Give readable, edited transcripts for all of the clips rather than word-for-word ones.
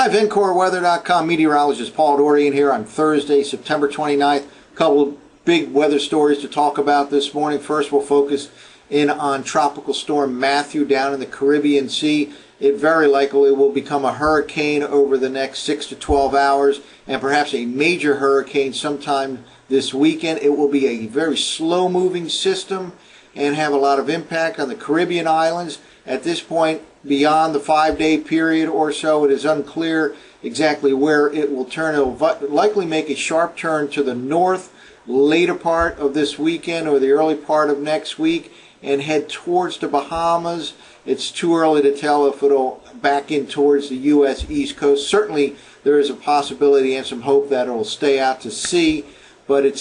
Hi, VencoreWeather.com meteorologist Paul Dorian here on Thursday, September 29th. A couple of big weather stories to talk about this morning. First, we'll focus in on Tropical Storm Matthew down in the Caribbean Sea. It very likely will become a hurricane over the next 6 to 12 hours and perhaps a major hurricane sometime this weekend. It will be a very slow-moving system and have a lot of impact on the Caribbean islands. At this point, beyond the 5-day period or so, it is unclear exactly where it will turn. It will likely make a sharp turn to the north later part of this weekend or the early part of next week and head towards the Bahamas. It's too early to tell if it'll back in towards the U.S. East Coast. Certainly there is a possibility and some hope that it will stay out to sea, but it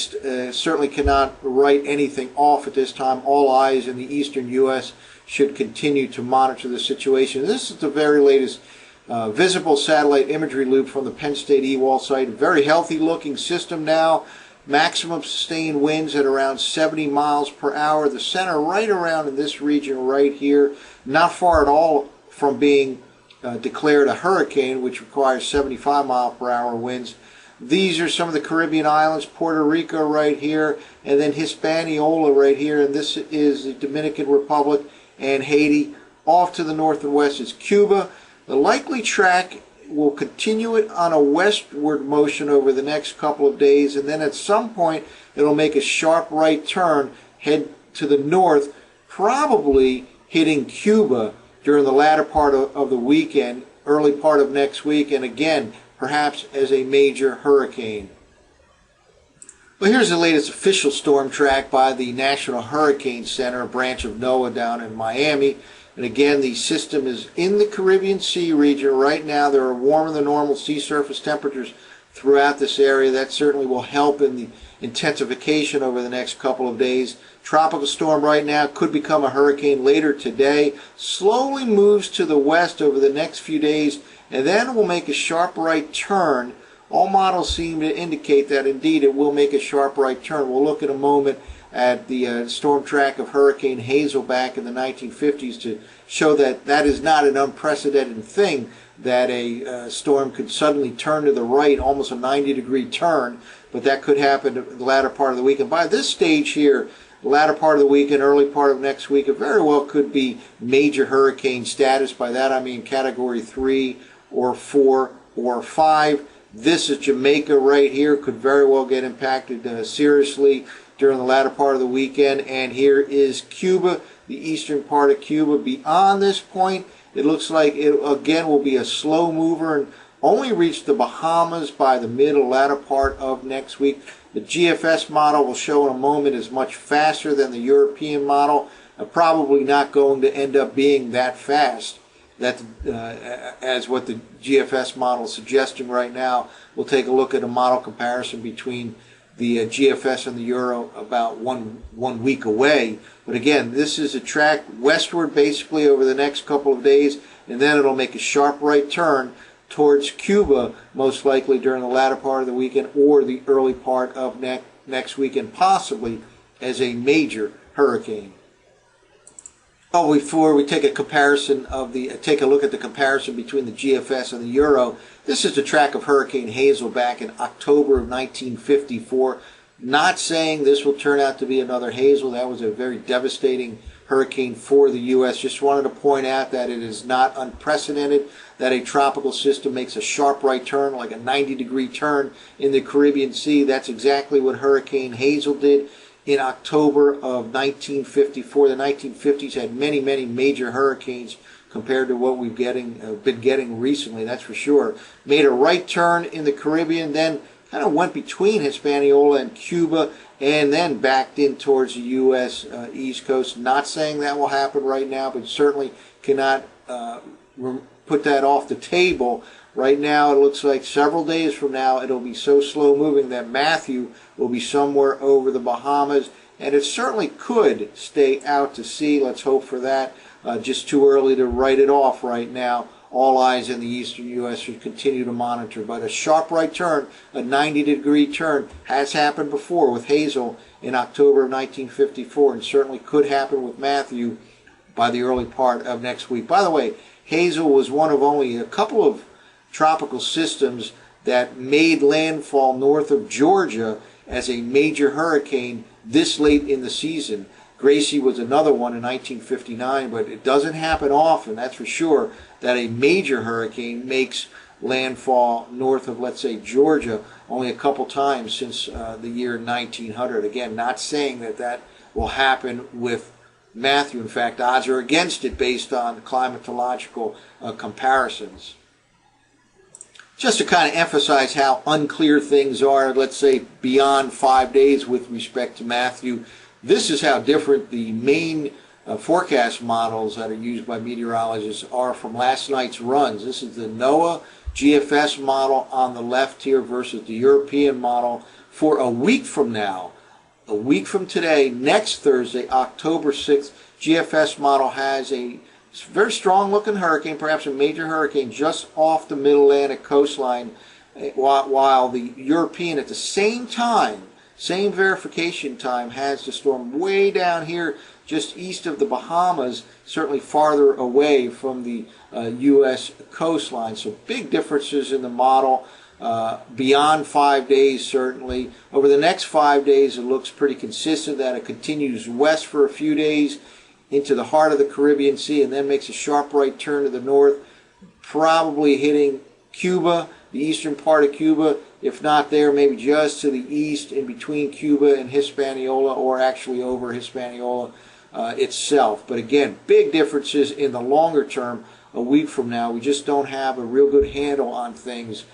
certainly cannot write anything off at this time. All eyes in the eastern U.S. should continue to monitor the situation. This is the very latest visible satellite imagery loop from the Penn State EWAL site. Very healthy looking system now. Maximum sustained winds at around 70 miles per hour. The center right around in this region right here. Not far at all from being declared a hurricane, which requires 75 mile per hour winds. These are some of the Caribbean islands, Puerto Rico right here, and then Hispaniola right here, and this is the Dominican Republic and Haiti. Off to the north and west is Cuba. The likely track will continue it on a westward motion over the next couple of days, and then at some point it'll make a sharp right turn, head to the north, probably hitting Cuba during the latter part of the weekend, early part of next week, and again, perhaps as a major hurricane. Well, here's the latest official storm track by the National Hurricane Center, a branch of NOAA down in Miami. And again, the system is in the Caribbean Sea region right now. There are warmer than normal sea surface temperatures throughout this area. That certainly will help in the intensification over the next couple of days. Tropical storm right now could become a hurricane later today. Slowly moves to the west over the next few days, and then will make a sharp right turn. All models seem to indicate that indeed it will make a sharp right turn. We'll look in a moment at the storm track of Hurricane Hazel back in the 1950s to show that that is not an unprecedented thing, that a storm could suddenly turn to the right, almost a 90-degree turn, but that could happen in the latter part of the week. And by this stage here, the latter part of the week and early part of next week, it very well could be major hurricane status. By that I mean Category 3 or 4 or 5. This is Jamaica right here, could very well get impacted seriously during the latter part of the weekend. And here is Cuba, the eastern part of Cuba. Beyond this point, it looks like it again will be a slow mover and only reach the Bahamas by the mid or latter part of next week. The GFS model will show in a moment is much faster than the European model. Probably not going to end up being that fast. That as what the GFS model is suggesting right now. We'll take a look at a model comparison between the GFS and the Euro about one week away. But again, this is a track westward basically over the next couple of days, and then it'll make a sharp right turn towards Cuba, most likely during the latter part of the weekend or the early part of next weekend, possibly as a major hurricane. Oh, before we take a comparison of take a look at the comparison between the GFS and the Euro, this is the track of Hurricane Hazel back in October of 1954. Not saying this will turn out to be another Hazel. That was a very devastating hurricane for the U.S. Just wanted to point out that it is not unprecedented that a tropical system makes a sharp right turn, like a 90-degree turn in the Caribbean Sea. That's exactly what Hurricane Hazel did in October of 1954. The 1950s had many, many major hurricanes compared to what we've been getting recently, that's for sure. Made a right turn in the Caribbean, then kind of went between Hispaniola and Cuba, and then backed in towards the U.S. East Coast. Not saying that will happen right now, but certainly cannot put that off the table. Right now, it looks like several days from now, it'll be so slow moving that Matthew will be somewhere over the Bahamas, and it certainly could stay out to sea. Let's hope for that. Just too early to write it off right now. All eyes in the eastern U.S. should continue to monitor. But a sharp right turn, a 90-degree turn, has happened before with Hazel in October of 1954, and certainly could happen with Matthew by the early part of next week. By the way, Hazel was one of only a couple of tropical systems that made landfall north of Georgia as a major hurricane this late in the season. Gracie was another one in 1959, but it doesn't happen often, that's for sure, that a major hurricane makes landfall north of, let's say, Georgia, only a couple times since the year 1900. Again, not saying that that will happen with Matthew. In fact, odds are against it based on climatological comparisons. Just to kind of emphasize how unclear things are, let's say beyond 5 days with respect to Matthew, this is how different the main forecast models that are used by meteorologists are from last night's runs. This is the NOAA GFS model on the left here versus the European model for a week from now. A week from today, next Thursday, October 6th, GFS model has a very strong looking hurricane, perhaps a major hurricane, just off the mid-Atlantic coastline, while the European at the same time, same verification time, has the storm way down here just east of the Bahamas, certainly farther away from the U.S. coastline. So big differences in the model beyond 5 days, certainly. Over the next 5 days, it looks pretty consistent that it continues west for a few days into the heart of the Caribbean Sea and then makes a sharp right turn to the north, probably hitting Cuba, the eastern part of Cuba, if not there, maybe just to the east in between Cuba and Hispaniola, or actually over Hispaniola itself. But again, big differences in the longer term. A week from now, we just don't have a real good handle on things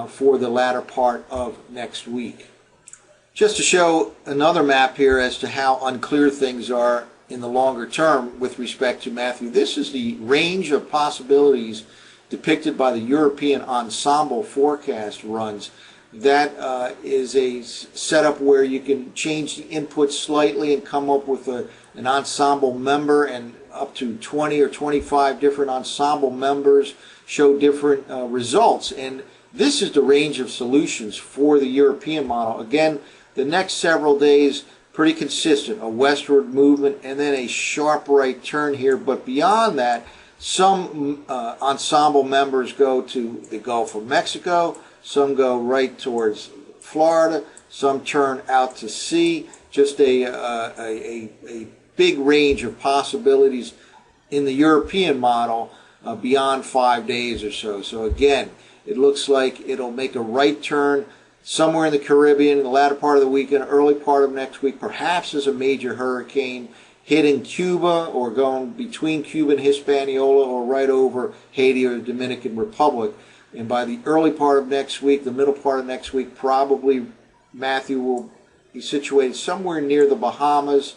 for the latter part of next week. Just to show another map here as to how unclear things are in the longer term with respect to Matthew, this is the range of possibilities depicted by the European ensemble forecast runs. That is a setup where you can change the input slightly and come up with an ensemble member, and up to 20 or 25 different ensemble members show different results. And this is the range of solutions for the European model. Again, the next several days, pretty consistent, a westward movement and then a sharp right turn here. But beyond that, some ensemble members go to the Gulf of Mexico, some go right towards Florida, some turn out to sea. Just a big range of possibilities in the European model beyond 5 days or so. So again, it looks like it'll make a right turn somewhere in the Caribbean in the latter part of the weekend, early part of next week, perhaps as a major hurricane, hitting Cuba or going between Cuba and Hispaniola or right over Haiti or the Dominican Republic. And by the early part of next week, the middle part of next week, probably Matthew will be situated somewhere near the Bahamas.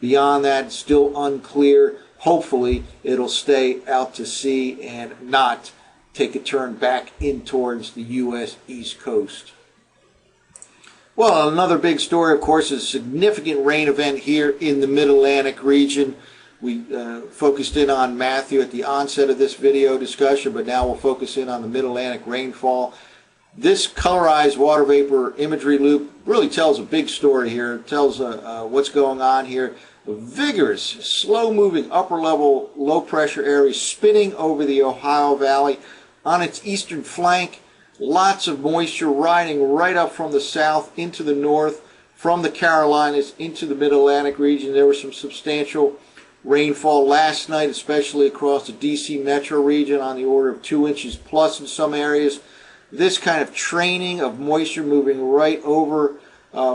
Beyond that, it's still unclear. Hopefully, it'll stay out to sea and not take a turn back in towards the U.S. East Coast. Well, another big story, of course, is a significant rain event here in the Mid-Atlantic region. We focused in on Matthew at the onset of this video discussion, but now we'll focus in on the Mid-Atlantic rainfall. This colorized water vapor imagery loop really tells a big story here. It tells what's going on here. A vigorous, slow-moving upper-level low-pressure area spinning over the Ohio Valley. On its eastern flank, lots of moisture riding right up from the south into the north, from the Carolinas into the Mid-Atlantic region. There was some substantial rainfall last night, especially across the D.C. metro region, on the order of 2 inches plus in some areas. This kind of training of moisture moving right over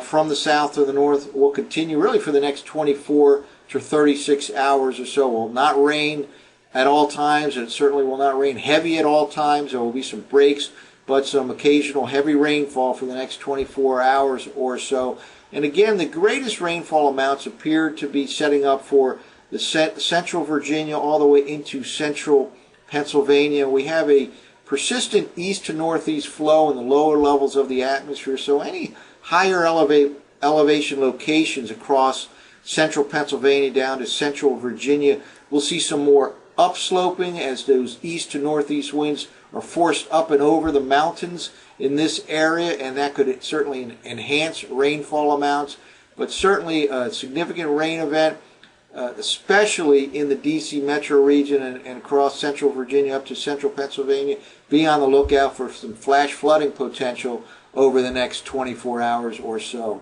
from the south to the north will continue really for the next 24 to 36 hours or so. It will not rain at all times, and it certainly will not rain heavy at all times. There will be some breaks, but some occasional heavy rainfall for the next 24 hours or so. And again, the greatest rainfall amounts appear to be setting up for the central Virginia all the way into central Pennsylvania. We have a persistent east to northeast flow in the lower levels of the atmosphere, so any higher elevation locations across central Pennsylvania down to central Virginia will see some more upsloping as those east to northeast winds are forced up and over the mountains in this area, and that could certainly enhance rainfall amounts. But certainly a significant rain event, especially in the D.C. metro region and across central Virginia up to central Pennsylvania. be on the lookout for some flash flooding potential over the next 24 hours or so.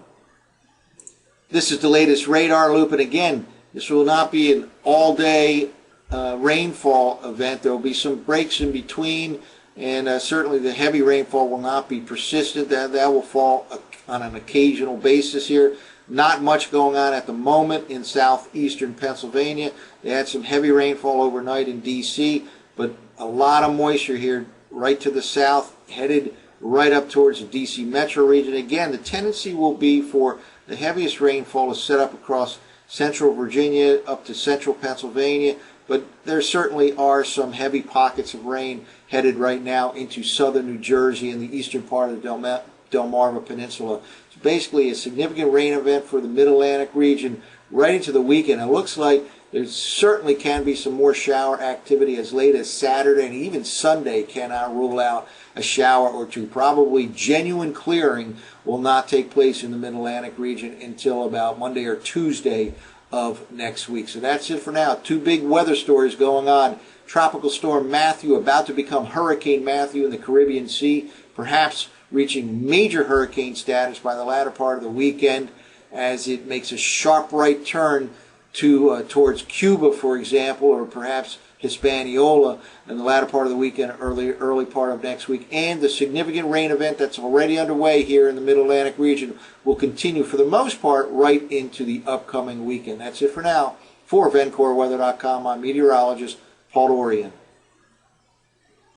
This is the latest radar loop, and again, this will not be an all-day rainfall event. There will be some breaks in between, and certainly the heavy rainfall will not be persistent. That will fall on an occasional basis here. Not much going on at the moment in southeastern Pennsylvania. They had some heavy rainfall overnight in D.C., but a lot of moisture here right to the south, headed right up towards the D.C. metro region. Again, the tendency will be for the heaviest rainfall to set up across central Virginia up to central Pennsylvania, but there certainly are some heavy pockets of rain headed right now into southern New Jersey and the eastern part of the Delmarva Peninsula. It's basically a significant rain event for the Mid-Atlantic region right into the weekend. It looks like there certainly can be some more shower activity as late as Saturday, and even Sunday cannot rule out a shower or two. Probably genuine clearing will not take place in the Mid-Atlantic region until about Monday or Tuesday of next week. So that's it for now. Two big weather stories going on. Tropical Storm Matthew about to become Hurricane Matthew in the Caribbean Sea, perhaps reaching major hurricane status by the latter part of the weekend as it makes a sharp right turn towards Cuba, for example, or perhaps Hispaniola in the latter part of the weekend, early part of next week. And the significant rain event that's already underway here in the Mid-Atlantic region will continue for the most part right into the upcoming weekend. That's it for now. For VencoreWeather.com, I'm meteorologist Paul Dorian.